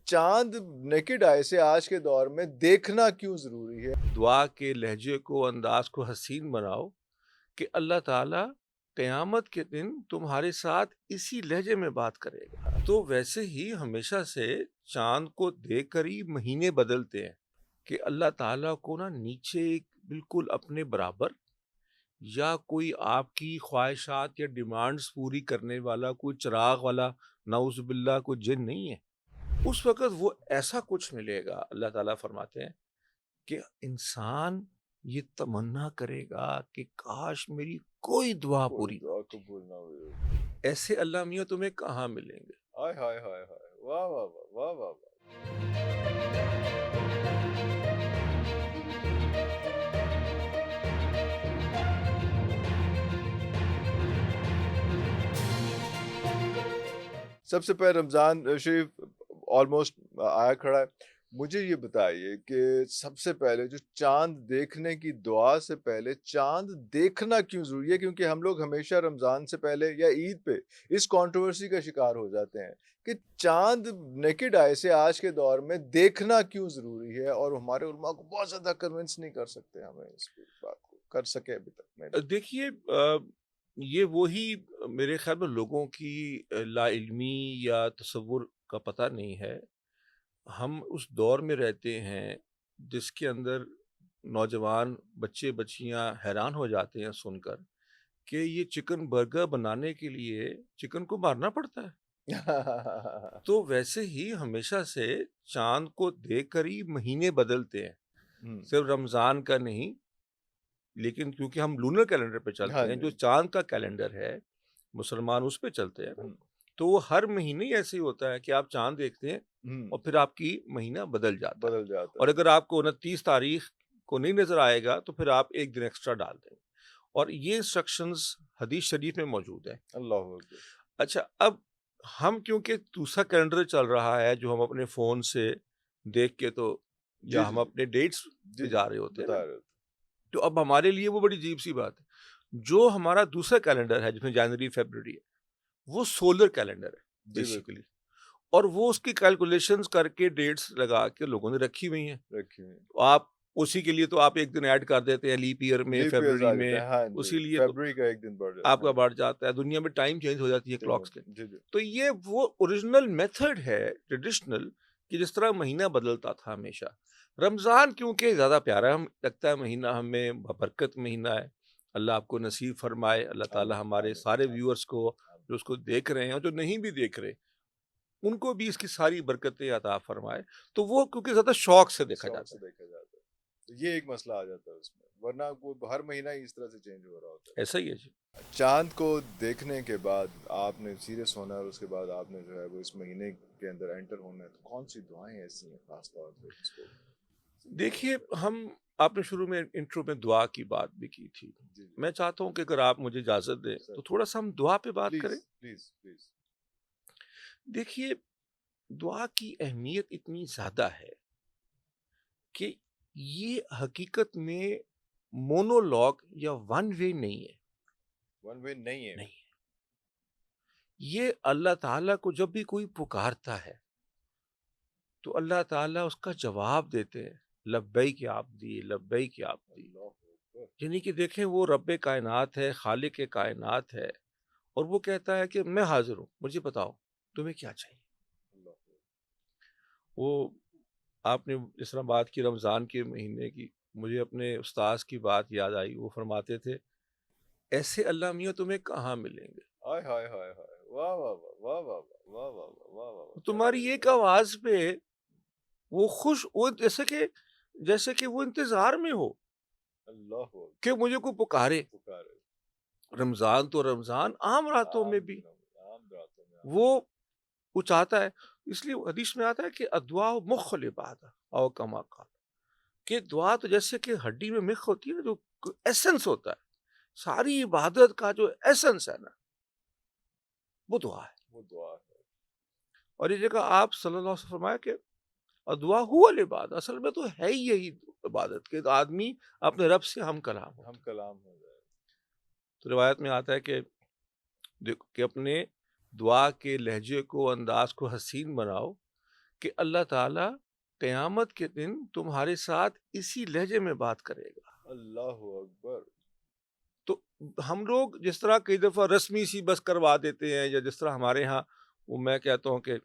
چاند naked eye سے آج کے دور میں دیکھنا کیوں ضروری ہے؟ دعا کے لہجے کو انداز کو حسین بناؤ کہ اللہ تعالیٰ قیامت کے دن تمہارے ساتھ اسی لہجے میں بات کرے گا۔ تو ویسے ہی ہمیشہ سے چاند کو دیکھ کر ہی مہینے بدلتے ہیں کہ اللہ تعالیٰ کو نا نیچے بالکل اپنے برابر یا کوئی آپ کی خواہشات یا ڈیمانڈز پوری کرنے والا کوئی چراغ والا نعوذ باللہ کوئی جن نہیں ہے۔ اس وقت وہ ایسا کچھ ملے گا، اللہ تعالیٰ فرماتے ہیں کہ انسان یہ تمنا کرے گا کہ کاش میری کوئی دعا کوئی پوری نہ دعا ہوتی۔ قبول نہ ہوئی۔ ایسے اللہ میاں تمہیں کہاں ملیں گے؟ ہائے ہائے ہائے ہائے، واہ واہ واہ واہ واہ واہ۔ سب سے پہلے رمضان شریف آلموسٹ آیا کھڑا ہے، مجھے یہ بتائیے کہ سب سے پہلے جو چاند دیکھنے کی دعا سے پہلے چاند دیکھنا کیوں ضروری ہے؟ کیونکہ ہم لوگ ہمیشہ رمضان سے پہلے یا عید پہ اس کنٹروورسی کا شکار ہو جاتے ہیں کہ چاند نیکڈ آئی سے آج کے دور میں دیکھنا کیوں ضروری ہے، اور ہمارے علماء کو بہت زیادہ کنونس نہیں کر سکتے ہمیں اس بات کو کر سکے ابھی تک میں نہیں۔ دیکھیے یہ وہی میرے خیال میں لوگوں کی لا علمی یا تصور کا پتہ نہیں ہے۔ ہم اس دور میں رہتے ہیں جس کے اندر نوجوان بچے بچیاں حیران ہو جاتے ہیں سن کر کہ یہ چکن برگر بنانے کے لیے چکن کو مارنا پڑتا ہے۔ تو ویسے ہی ہمیشہ سے چاند کو دیکھ کر ہی مہینے بدلتے ہیں، ہم، صرف رمضان کا نہیں، لیکن کیونکہ ہم لونر کیلنڈر پہ ہاں چلتے ہیں، جی، جو چاند کا کیلنڈر ہے مسلمان اس پہ چلتے ہیں نا، ہم، تو وہ ہر مہینے ہی ایسے ہی ہوتا ہے کہ آپ چاند دیکھتے ہیں ہم، اور پھر آپ کی مہینہ بدل جاتا ہے۔ بدل جاتا اور ہے۔ اگر آپ کو 29 تاریخ کو نہیں نظر آئے گا تو پھر آپ ایک دن ایکسٹرا ڈال دیں، اور یہ انسٹرکشنز حدیث شریف میں موجود ہیں۔ اللہ اکبر۔ اچھا، اب ہم کیونکہ دوسرا کیلنڈر چل رہا ہے جو ہم اپنے فون سے دیکھ کے تو، جی یا جی ہم جی اپنے ڈیٹس پہ جی جی جا رہے ہوتے ہیں نا، بتا رہے تھے۔ تو اب ہمارے لیے وہ بڑی عجیب سی بات ہے۔ جو ہمارا دوسرا کیلنڈر ہے جس میں جنوری فیبرری ہے، وہ سولر کیلنڈر ہے جی بالکل بیسیکلی، اور وہ اس کی کیلکولیشنز کر کے ڈیٹس لگا کے لوگوں نے رکھی ہوئی ہیں۔ رکھی ہوئی تو آپ اسی کے لیے تو آپ ایک دن ایڈ کر دیتے ہیں لیپ ایئر میں، لیپ ایئرز فیبرری آ جاتے میں، ہیں، ہاں جی، اسی لیے تو فیبرری کا ایک دن بڑھ جاتا آپ ہے، ہاں کا جی بڑھ جاتا ہے، دنیا میں ٹائم چینج ہو جاتی ہے جی کلاکس کے۔ جی جی تو یہ وہ اوریجنل میتھڈ ہے ٹریڈیشنل، کہ جس طرح مہینہ بدلتا تھا ہمیشہ۔ رمضان کیونکہ زیادہ پیارا ہم لگتا ہے مہینہ، ہمیں برکت مہینہ ہے، اللہ آپ کو نصیب فرمائے، اللہ تعالی آمین ہمارے آمین سارے آمین ویورز کو آمین۔ جو اس کو دیکھ رہے ہیں اور جو نہیں بھی دیکھ رہے ان کو بھی اس کی ساری برکتیں عطا فرمائے۔ تو وہ کیونکہ زیادہ شوق سے دیکھا شوق جاتا سے ہے۔ دیکھا جاتا ہے تو یہ ایک مسئلہ آ جاتا ہے اس میں، ورنہ وہ ہر مہینہ ہی اس طرح سے چینج ہو رہا ہوتا ایسا ہی ہے جی۔ ہے۔ چاند کو دیکھنے کے بعد آپ نے سیریس ہونا ہے، اور اس کے بعد آپ نے جو ہے وہ اس مہینے کے اندر انٹر ہونا ہے، تو کون سی دعائیں ایسی ہیں خاص طور پہ جس کو دیکھیے، ہم آپ نے شروع میں انٹرو میں دعا کی بات بھی کی تھی، جی جی میں چاہتا ہوں کہ اگر آپ مجھے اجازت دیں سر، تو تھوڑا سا ہم دعا پہ بات پلیز کریں۔ Please please. دیکھیے، دعا کی اہمیت اتنی زیادہ ہے کہ یہ حقیقت میں مونولوگ یا ون وے نہیں ہے، ون وے نہیں ہے۔ نہیں، یہ اللہ تعالیٰ کو جب بھی کوئی پکارتا ہے تو اللہ تعالیٰ اس کا جواب دیتے ہیں، لبیک یا عبدی، لبیک یا عبدی۔ اللہ اکبر۔ یعنی کہ دیکھیں، وہ رب کائنات ہے، خالق کائنات ہے، اور وہ کہتا ہے کہ میں حاضر ہوں، مجھے بتاؤ تمہیں کیا چاہیے۔ اللہ اکبر۔ وہ آپ نے جس طرح بات کی رمضان کے مہینے کی، مجھے اپنے استاذ کی بات یاد آئی، وہ فرماتے تھے ایسے اللہ میاں تمہیں کہاں ملیں گے، ہائے ہائے ہائے ہائے، واہ واہ واہ واہ واہ واہ واہ واہ واہ واہ واہ، کیا تمہاری بات ایک ہے۔ آواز پہ وہ خوش، وہ جیسے کہ وہ انتظار میں ہو اللہ اکبر۔ کہ مجھے کو پکارے۔ پکارے۔ رمضان تو رمضان، عام راتوں میں عام بھی دنوں میں، عام راتوں میں، وہ چاہتا ہے۔ اس لیے حدیث میں آتا ہے کہ ادعا مخ العبادہ او کما قال، کہ دعا تو جیسے کہ ہڈی میں مخ ہوتی ہے نا، جو ایسنس ہوتا ہے، ساری عبادت کا جو ایسنس ہے نا، وہ دعا ہے۔ وہ دعا ہے۔ اور یہ جگہ آپ صلی اللہ علیہ وسلم فرمایا کہ دعا ہوا العبادہ، اصل میں تو ہے ہی یہی عبادت، کہ آدمی اپنے رب سے ہم کلام ہو۔ ہم کلام ہو جائے۔ تو روایت میں آتا ہے کہ اپنے دعا کے لہجے کو انداز کو حسین بناؤ کہ اللہ تعالیٰ قیامت کے دن تمہارے ساتھ اسی لہجے میں بات کرے گا. اللہ اکبر. تو ہم لوگ جس طرح کئی دفعہ رسمی سی بس کروا دیتے ہیں، یا جس طرح ہمارے ہاں وہ میں کہتا ہوں کہ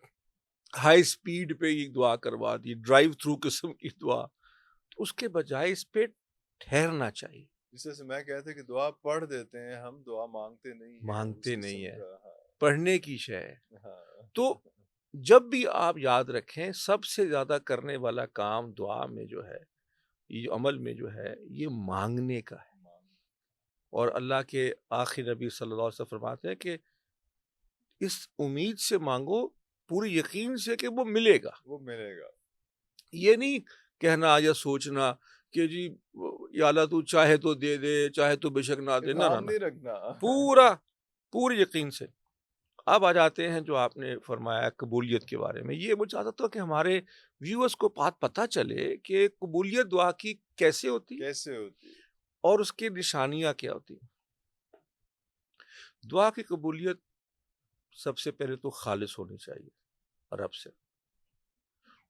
ہائی سپیڈ پہ یہ دعا کروا دی، ڈرائیو تھرو قسم کی دعا، تو اس کے بجائے اس پہ ٹھہرنا چاہیے. جس سے میں کہتے کہ دعا پڑھ دیتے ہیں ہم، دعا مانگتے نہیں ہیں مانگتے اس نہیں قسم ہیں، کا. ہاں پڑھنے کی شے ہے. ہاں. تو جب بھی آپ یاد رکھیں، سب سے زیادہ کرنے والا کام دعا میں جو ہے، یہ عمل میں جو ہے، یہ مانگنے کا ہے. اور اللہ کے آخری نبی صلی اللہ علیہ وسلم فرماتے ہیں کہ اس امید سے مانگو، پوری یقین سے کہ وہ ملے گا. وہ ملے گا. یہ نہیں کہنا یا سوچنا کہ جی یا اللہ تو چاہے تو دے دے، چاہے تو بے شک نہ دے. نہ ابہام نہیں رکھنا. پوری یقین سے. اب آ جاتے ہیں جو آپ نے فرمایا قبولیت کے بارے میں. یہ مجھے چاہتا تھا کہ ہمارے ویورز کو بات پتہ چلے کہ قبولیت دعا کی کیسے ہوتی کیسے ہوتی ہے. اور اس کی نشانیاں کیا ہوتی ہیں. دعا کی قبولیت سب سے پہلے تو خالص ہونی چاہیے، رب سے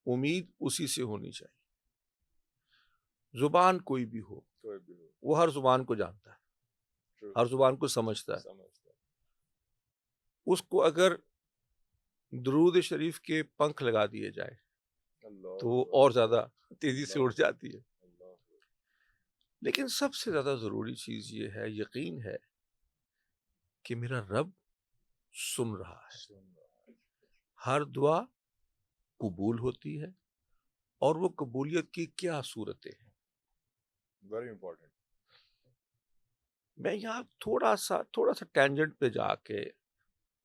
امید اسی سے ہونی چاہیے. زبان کوئی بھی ہو، کوئی بھی ہو. وہ ہر زبان کو جانتا ہے، True. ہر زبان کو سمجھتا ہے. سمجھتا ہے. اس کو اگر درود شریف کے پنکھ لگا دیے جائے اللہ تو وہ اور زیادہ تیزی سے اڑ جاتی ہے. اللہ. لیکن سب سے زیادہ ضروری چیز یہ ہے، یقین ہے کہ میرا رب سن رہا ہے. ہر دعا قبول ہوتی ہے، اور وہ قبولیت کی کیا صورتیں ہیں. Very important. میں یہاں تھوڑا سا ٹینجنٹ پہ جا کے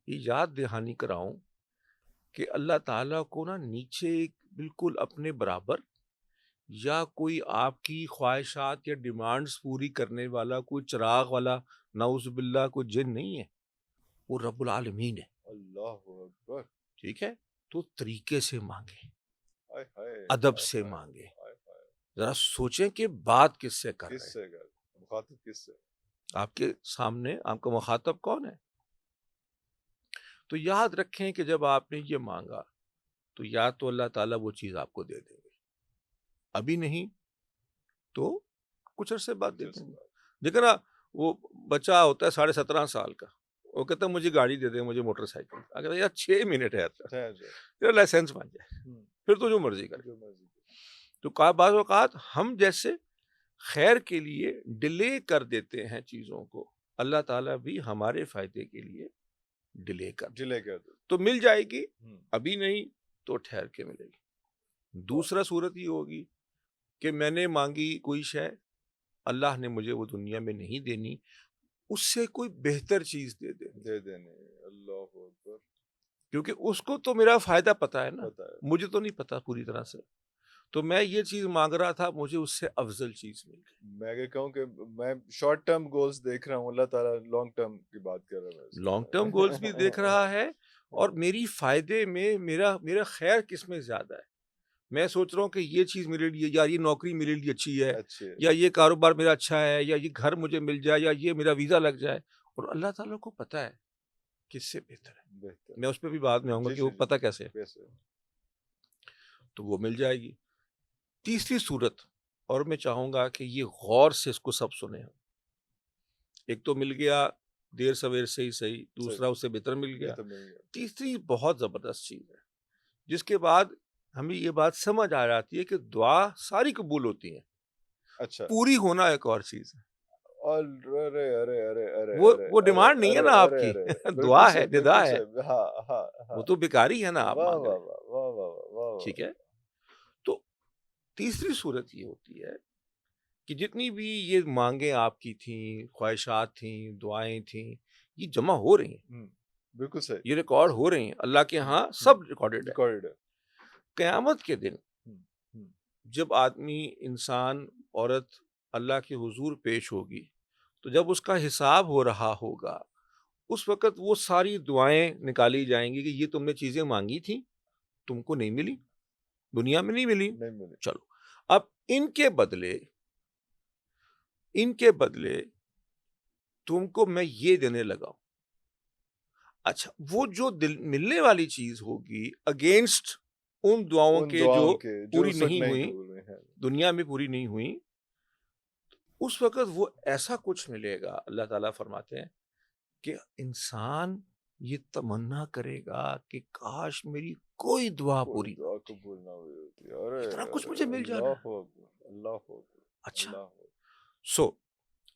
یہ یاد دہانی کراؤں کہ اللہ تعالیٰ کو نا نیچے بالکل اپنے برابر یا کوئی آپ کی خواہشات یا ڈیمانڈز پوری کرنے والا کوئی چراغ والا نعوذ باللہ کوئی جن نہیں ہے. وہ رب العالمین ہے. اللہ اکبر. ٹھیک ہے، تو طریقے سے مانگے، ہائے ہائے. ادب سے مانگے. ذرا سوچیں کہ بات کس سے کر رہے کس ہیں. سے کر مخاطب کس سے. آپ کے سامنے آپ کا مخاطب کون ہے. تو یاد رکھیں کہ جب آپ نے یہ مانگا تو یا تو اللہ تعالیٰ وہ چیز آپ کو دے دیں گے، ابھی نہیں تو کچھ عرصے بعد دے دیں گے. دیکھیں نا، وہ بچہ ہوتا ہے 17.5 سال کا، وہ کہتا ہے مجھے گاڑی دے دیں، مجھے موٹر سائیکل. اگر یار 6 منٹ ہے تیرا لائسنس بن جائے، پھر تو جو مرضی کر. تو بعض اوقات ہم جیسے خیر کے لیے ڈیلے کر دیتے ہیں چیزوں کو، اللہ تعالیٰ بھی ہمارے فائدے کے لیے ڈیلے کر دے. تو مل جائے گی، ابھی نہیں تو ٹھہر کے ملے گی. دوسرا صورت یہ ہوگی کہ میں نے مانگی کوئی شے، اللہ نے مجھے وہ دنیا میں نہیں دینی، اس سے کوئی بہتر چیز دے دینے. اللہ اکبر. کیونکہ اس کو تو میرا فائدہ پتا ہے نا، پتہ ہے. مجھے تو نہیں پتا پوری طرح سے. تو میں یہ چیز مانگ رہا تھا، مجھے اس سے افضل چیز مل گئی. میں یہ کہوں کہ میں شارٹ ٹرم گولز دیکھ رہا ہوں، اللہ تعالیٰ لانگ ٹرم کی بات کر رہا ہے. لانگ ٹرم گولز بھی دیکھ رہا ہے، اور میری فائدے میں میرا خیر کس میں زیادہ ہے. میں سوچ رہا ہوں کہ یہ چیز میرے لیے، یا یہ نوکری میرے لیے اچھی ہے، یا یہ کاروبار میرا اچھا ہے، یا یہ گھر مجھے مل جائے، یا یہ میرا ویزا لگ جائے. اور اللہ تعالیٰ کو پتا ہے کس سے بہتر ہے. میں اس پہ بھی بعد میں آؤں گا کہ وہ پتہ کیسے ہے. تو وہ مل جائے گی. تیسری صورت، اور میں چاہوں گا کہ یہ غور سے اس کو سب سنیں. ایک تو مل گیا دیر سویر سے ہی صحیح، دوسرا اس سے بہتر مل گیا. تیسری بہت زبردست چیز ہے جس کے بعد ہمیں یہ بات سمجھ آ جاتی ہے کہ دعا ساری قبول ہوتی ہیں. اچھا، پوری ہونا ایک اور چیز ہے. ارے وہ ڈیمانڈ نہیں ہے نا آپ کی، دعا ہے، ندا ہے، وہ تو بیکاری ہے نا آپ مانگ رہے ہیں. ٹھیک ہے. تو تیسری صورت یہ ہوتی ہے کہ جتنی بھی یہ مانگیں آپ کی تھیں، خواہشات تھیں، دعائیں تھیں، یہ جمع ہو رہی ہیں. بالکل صحیح. یہ ریکارڈ ہو رہی ہیں اللہ کے ہاں، سب ریکارڈڈ ہے. قیامت کے دن جب آدمی، انسان، عورت اللہ کے حضور پیش ہوگی، تو جب اس کا حساب ہو رہا ہوگا، اس وقت وہ ساری دعائیں نکالی جائیں گی کہ یہ تم نے چیزیں مانگی تھیں، تم کو نہیں ملی، دنیا میں نہیں ملی، چلو اب ان کے بدلے تم کو میں یہ دینے لگا ہوں. اچھا، وہ جو ملنے والی چیز ہوگی اگینسٹ ان دعاؤں ان کے جو دعاؤں کے جو پوری اس وقت نہیں نہیں ہوئی، قبول ہوئے ہیں. دنیا میں پوری نہیں ہوئی، اس وقت وہ ایسا کچھ ملے گا. اللہ تعالیٰ فرماتے ہیں کہ انسان یہ تمنا کرے گا کہ کاش میری کوئی دعا کوئی پوری نہ دعا ہوتی، قبول نہ ہوئی ہوتی. ارے اتنا کچھ ارے مجھے مل جا رہا ہے. اللہ اکبر اللہ اکبر اچھا، اللہ اکبر. سو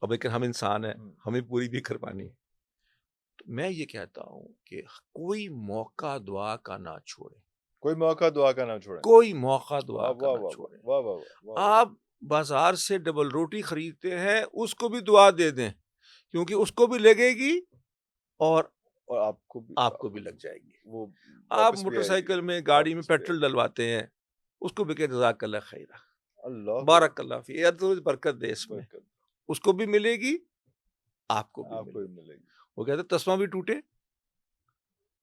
اب لیکن ہم انسان ہیں، ہم، ہمیں پوری بھی کر پانی ہے. تو میں یہ کہتا ہوں کہ کوئی موقع دعا کا نہ چھوڑیں، کوئی موقع دعا کا نہ چھوڑیں. کوئی موقع دعا واہ کا واہ نہ واہ چھوڑیں. واہ واہ واہ واہ. آپ بازار سے ڈبل روٹی خریدتے ہیں، اس کو بھی دعا دے دیں، کیونکہ اس کو بھی لگے گی اور اور آپ آپ کو کو بھی لگ جائے گی. وہ آپ واپس بھی موٹر آئے گی. سائیکل میں گاڑی میں واپس بھی آئے پیٹرول گی. ڈلواتے ہیں، اس کو بھی کہ جزاک اللہ خیرہ، اللہ بارک اللہ فی، یا تو برکت دے اس میں، برکت اس کو بھی ملے گی، آپ کو بھی آپ کو ملے ہی گی. ملے گی. وہ کہتے ہیں تسمہ بھی ٹوٹے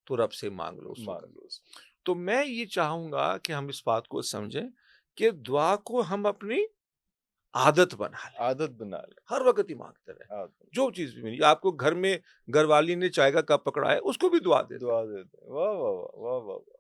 تو رب سے مانگ لو اس مان وقت. لو اس کو. تو میں یہ چاہوں گا کہ ہم اس بات کو سمجھیں کہ دعا کو ہم اپنی عادت بنا لیں، عادت بنا لیں. ہر وقت ہی مانگتے رہیں. عادت. جو چیز بھی ملی، آپ کو گھر میں گھر والی نے چائے کا کپ پکڑا ہے، اس کو بھی دعا دیتے ہیں. دعا دیتے ہیں. واہ واہ واہ واہ واہ.